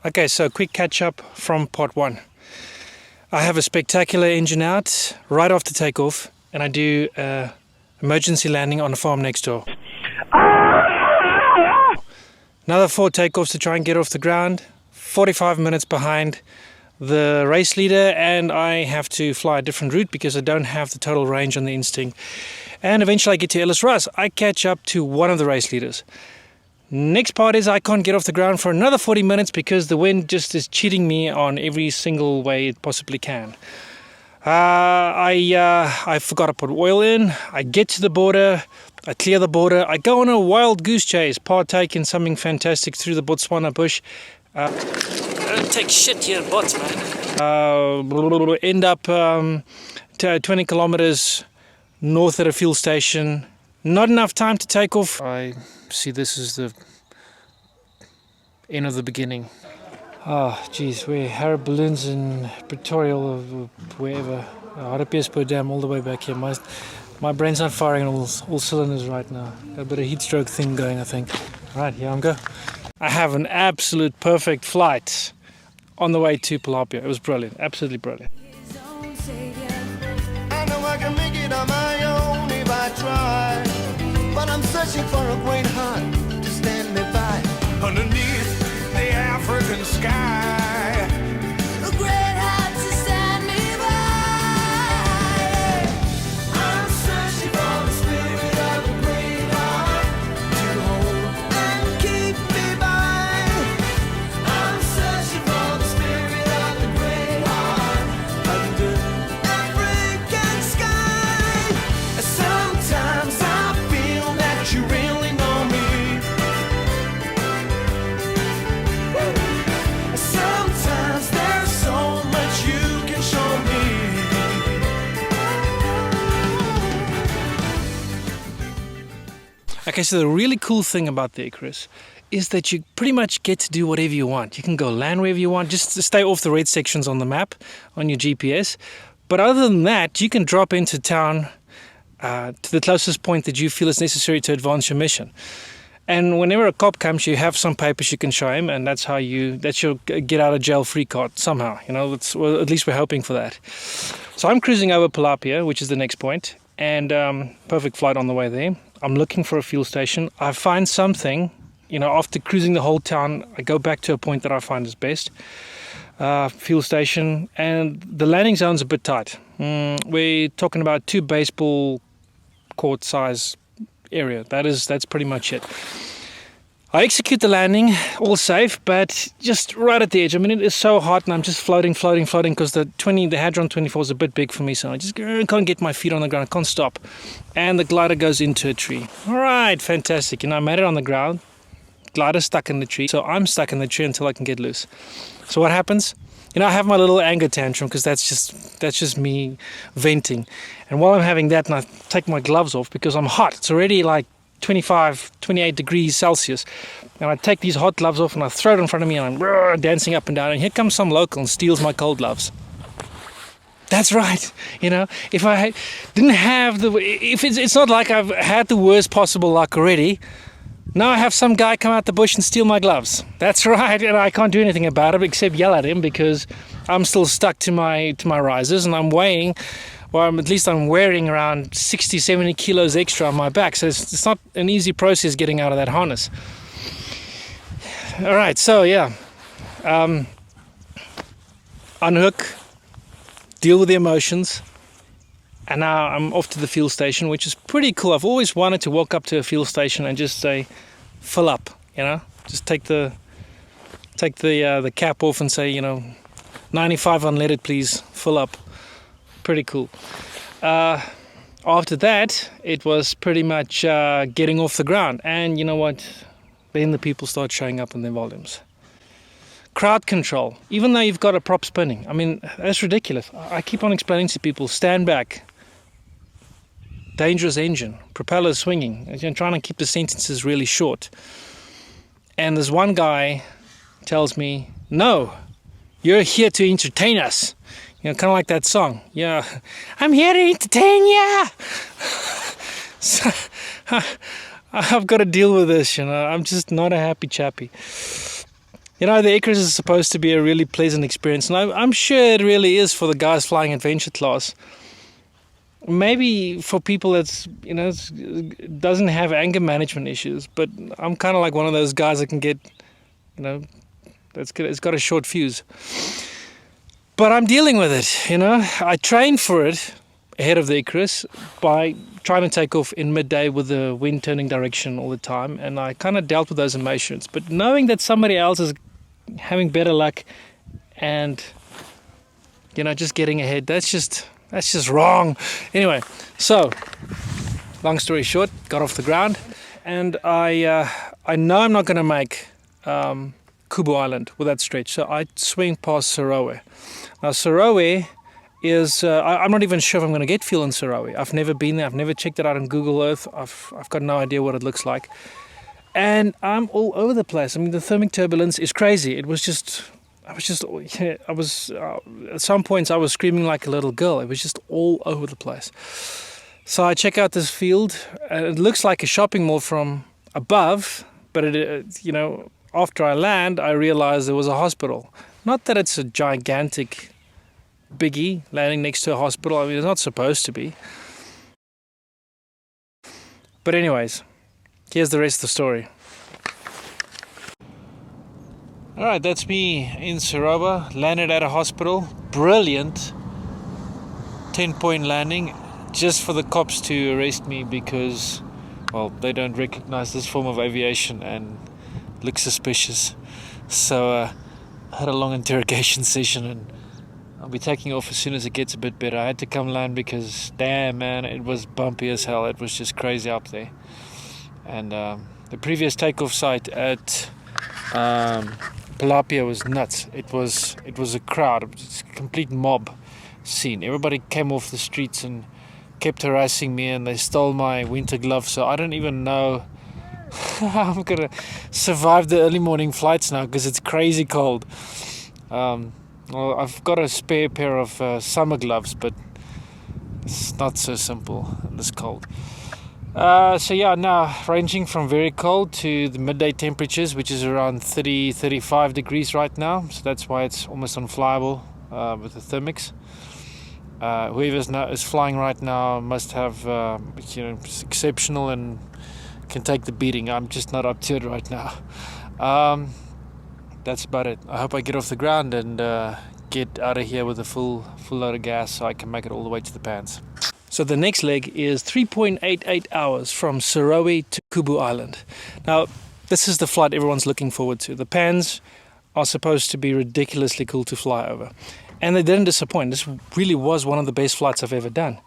Okay, so quick catch up from part 1. I have a spectacular engine out right after takeoff, and I do emergency landing on the farm next door. Another 4 takeoffs to try and get off the ground, 45 minutes behind the race leader, and I have to fly a different route because I don't have the total range on the Instinct. And eventually I get to Ellis Russ. I catch up to one of the race leaders. Next part is I can't get off the ground for another 40 minutes because the wind just is cheating me on every single way it possibly can. I forgot to put oil in. I get to the border. I clear the border. I go on a wild goose chase, partake in something fantastic through the Botswana bush. I don't take shit here in Botswana. End up 20 kilometers north at a fuel station. Not enough time to take off. I see this is the end of the beginning. Oh, geez, we're Harrow Balloons in Pretoria or wherever. Palapye Dam all the way back here. My brain's not firing on all cylinders right now. Got a bit of heat stroke thing going, I think. Right, here I go. I have an absolute perfect flight on the way to Palapye. It was brilliant, absolutely brilliant. I know I can make it on my own if I try, but I'm searching for a great heart to stand me by underneath the African sky. A great heart to stand me by. I'm searching for the spirit of a great heart to hold and keep me by. I'm searching for the spirit of the great heart under African sky. Sometimes I feel that you really know me. Sometimes there's so much you can show me. Okay, so the really cool thing about the Icarus is that you pretty much get to do whatever you want. You can go land wherever you want, just to stay off the red sections on the map, on your GPS. But other than that, you can drop into town to the closest point that you feel is necessary to advance your mission. And whenever a cop comes, you have some papers you can show him, and that's your get out of jail free card somehow. Well, at least we're hoping for that. So I'm cruising over Palapye, which is the next point, and perfect flight on the way there. I'm looking for a fuel station. I find something, after cruising the whole town, I go back to a point that I find is best. Fuel station, and the landing zone's a bit tight. We're talking about 2 baseball court size area. That's pretty much it. I execute the landing, all safe, but just right at the edge. I mean, it is so hot, and I'm just floating, because the Hadron 24 is a bit big for me, so I just can't get my feet on the ground. I can't stop. And the glider goes into a tree. All right, fantastic. I made it on the ground. Glider stuck in the tree, so I'm stuck in the tree until I can get loose. So what happens? I have my little anger tantrum because that's just me venting. And while I'm having that, and I take my gloves off because I'm hot. It's already like 25, 28 degrees Celsius. And I take these hot gloves off and I throw it in front of me, and I'm dancing up and down. And here comes some local and steals my cold gloves. That's right. If I didn't have it's not like I've had the worst possible luck already. Now I have some guy come out the bush and steal my gloves. That's right, and I can't do anything about it except yell at him because I'm still stuck to my risers, and I'm weighing, or at least I'm wearing around 60, 70 kilos extra on my back. So it's not an easy process getting out of that harness. All right, so yeah, unhook, deal with the emotions. And now I'm off to the fuel station, which is pretty cool. I've always wanted to walk up to a fuel station and just say, fill up, Just take the cap off and say, 95 unleaded, please, fill up. Pretty cool. After that, it was pretty much getting off the ground. And you know what? Then the people start showing up in their volumes. Crowd control, even though you've got a prop spinning. I mean, that's ridiculous. I keep on explaining to people, stand back. Dangerous engine, propellers swinging. I'm trying to keep the sentences really short. And this one guy tells me, no, you're here to entertain us. Kind of like that song. Yeah, I'm here to entertain you. So, I've got to deal with this, I'm just not a happy chappy. You know, the Icarus is supposed to be a really pleasant experience, and I'm sure it really is for the guys flying adventure class. Maybe for people that's, you know, doesn't have anger management issues, but I'm kind of like one of those guys that can get, you know, it's got a short fuse. But I'm dealing with it, you know. I trained for it ahead of the Icarus by trying to take off in midday with the wind turning direction all the time, and I kind of dealt with those emotions. But knowing that somebody else is having better luck and, you know, just getting ahead, that's just wrong. Anyway, so long story short, got off the ground, and I know I'm not going to make Kubu Island with that stretch, so I swing past Serowe. Now Serowe is I'm not even sure if I'm going to get fuel in Serowe. I've never been there. I've never checked it out on Google Earth. I've got no idea what it looks like, and I'm all over the place. I mean, the thermic turbulence is crazy. At some points I was screaming like a little girl. It was just all over the place. So I check out this field, and it looks like a shopping mall from above, but you know, after I land, I realized there was a hospital. Not that it's a gigantic biggie landing next to a hospital. I mean, it's not supposed to be. But anyways, here's the rest of the story. Alright, that's me in Serowe, landed at a hospital. Brilliant 10-point landing, just for the cops to arrest me because, well, they don't recognize this form of aviation and look suspicious. So I had a long interrogation session, and I'll be taking off as soon as it gets a bit better. I had to come land because, damn man, it was bumpy as hell. It was just crazy up there. And the previous takeoff site at Palapye was nuts. It was a crowd. It was a complete mob scene. Everybody came off the streets and kept harassing me, and they stole my winter gloves. So I don't even know how I'm gonna survive the early morning flights now because it's crazy cold. Well, I've got a spare pair of summer gloves, but it's not so simple in this cold. So yeah, now ranging from very cold to the midday temperatures, which is around 30-35 degrees right now. So that's why it's almost unflyable with the thermics. Whoever is flying right now must have, you know, exceptional and can take the beating. I'm just not up to it right now. That's about it. I hope I get off the ground and get out of here with a full load of gas so I can make it all the way to the pans. So the next leg is 3.88 hours from Serowe to Kubu Island. Now, this is the flight everyone's looking forward to. The pans are supposed to be ridiculously cool to fly over. And they didn't disappoint. This really was one of the best flights I've ever done.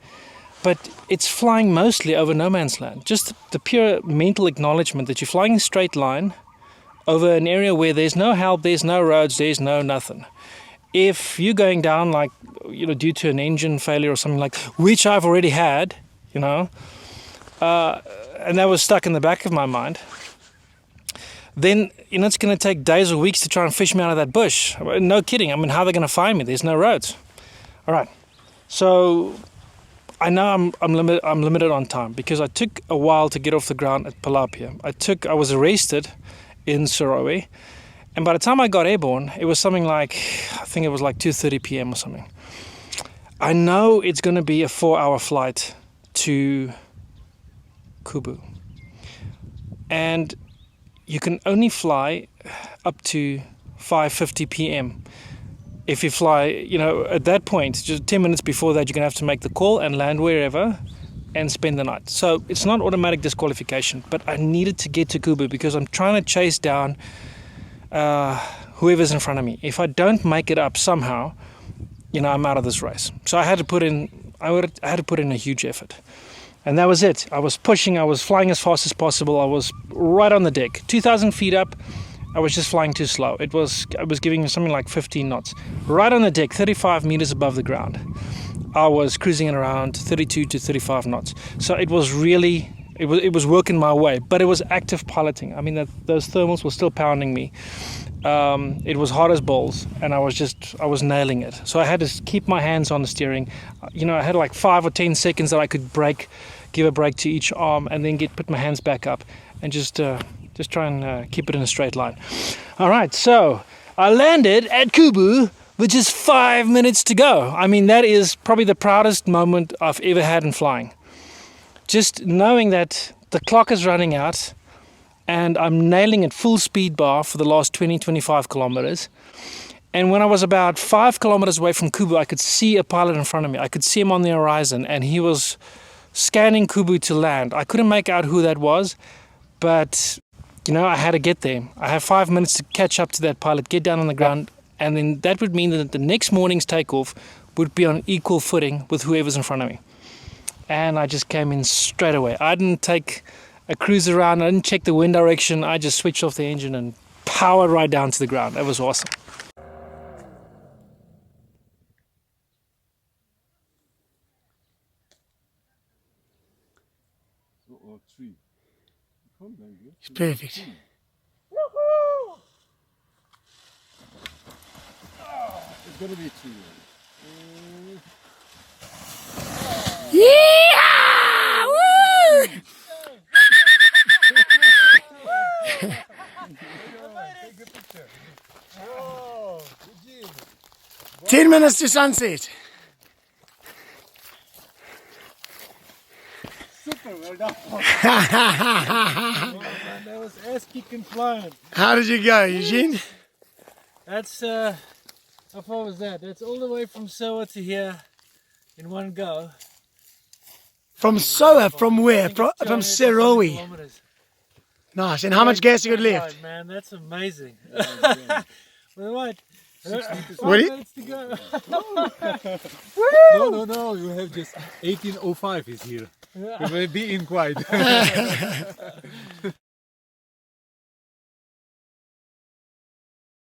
But it's flying mostly over no man's land. Just the pure mental acknowledgement that you're flying in a straight line over an area where there's no help, there's no roads, there's no nothing. If you're going down, like, you know, due to an engine failure or something like, which I've already had, you know, and that was stuck in the back of my mind, then, you know, it's going to take days or weeks to try and fish me out of that bush. No kidding. I mean, how are they going to find me? There's no roads. All right. So I know I'm limited on time because I took a while to get off the ground at Palapye. I was arrested in Serowe. And by the time I got airborne, it was something like, I think it was like 2:30 p.m. or something. I know it's going to be a 4-hour flight to Kubu. And you can only fly up to 5:50 p.m. If you fly, you know, at that point, just 10 minutes before that, you're going to have to make the call and land wherever and spend the night. So it's not automatic disqualification, but I needed to get to Kubu because I'm trying to chase down whoever's in front of me. If I don't make it up somehow, you know, I'm out of this race. So I had to put in a huge effort. And that was it. I was pushing, I was flying as fast as possible. I was right on the deck. 2,000 feet up, I was just flying too slow. I was giving something like 15 knots. Right on the deck, 35 meters above the ground. I was cruising at around 32 to 35 knots. So it was really, it was working my way, but it was active piloting. I mean, those thermals were still pounding me. It was hard as balls, and I was nailing it. So I had to keep my hands on the steering. You know, I had like 5 or 10 seconds that I could give a break to each arm, and then put my hands back up and just Just try and keep it in a straight line. All right, so I landed at Kubu, which is 5 minutes to go. I mean, that is probably the proudest moment I've ever had in flying. Just knowing that the clock is running out and I'm nailing it full speed bar for the last 20-25 kilometers. And when I was about 5 kilometers away from Kubu, I could see a pilot in front of me. I could see him on the horizon, and he was scanning Kubu to land. I couldn't make out who that was, but you know, I had to get there. I have 5 minutes to catch up to that pilot, get down on the ground, and then that would mean that the next morning's takeoff would be on equal footing with whoever's in front of me. And I just came in straight away. I didn't take a cruise around, I didn't check the wind direction, I just switched off the engine and powered right down to the ground. That was awesome. It's perfect. It's gonna be 2. Yeah! Woo! 10 minutes to sunset. Super, well done. That was ass kicking flying. How did you go, Eugene? That's how far was that? That's all the way from Serowe to here in one go. From Serowe, from where? From Serowe. Nice. And how much gas you got left? Man, that's amazing. Well, right. 5 What do you- minutes to go. No, you have just 18:05 is here. You may be in quiet.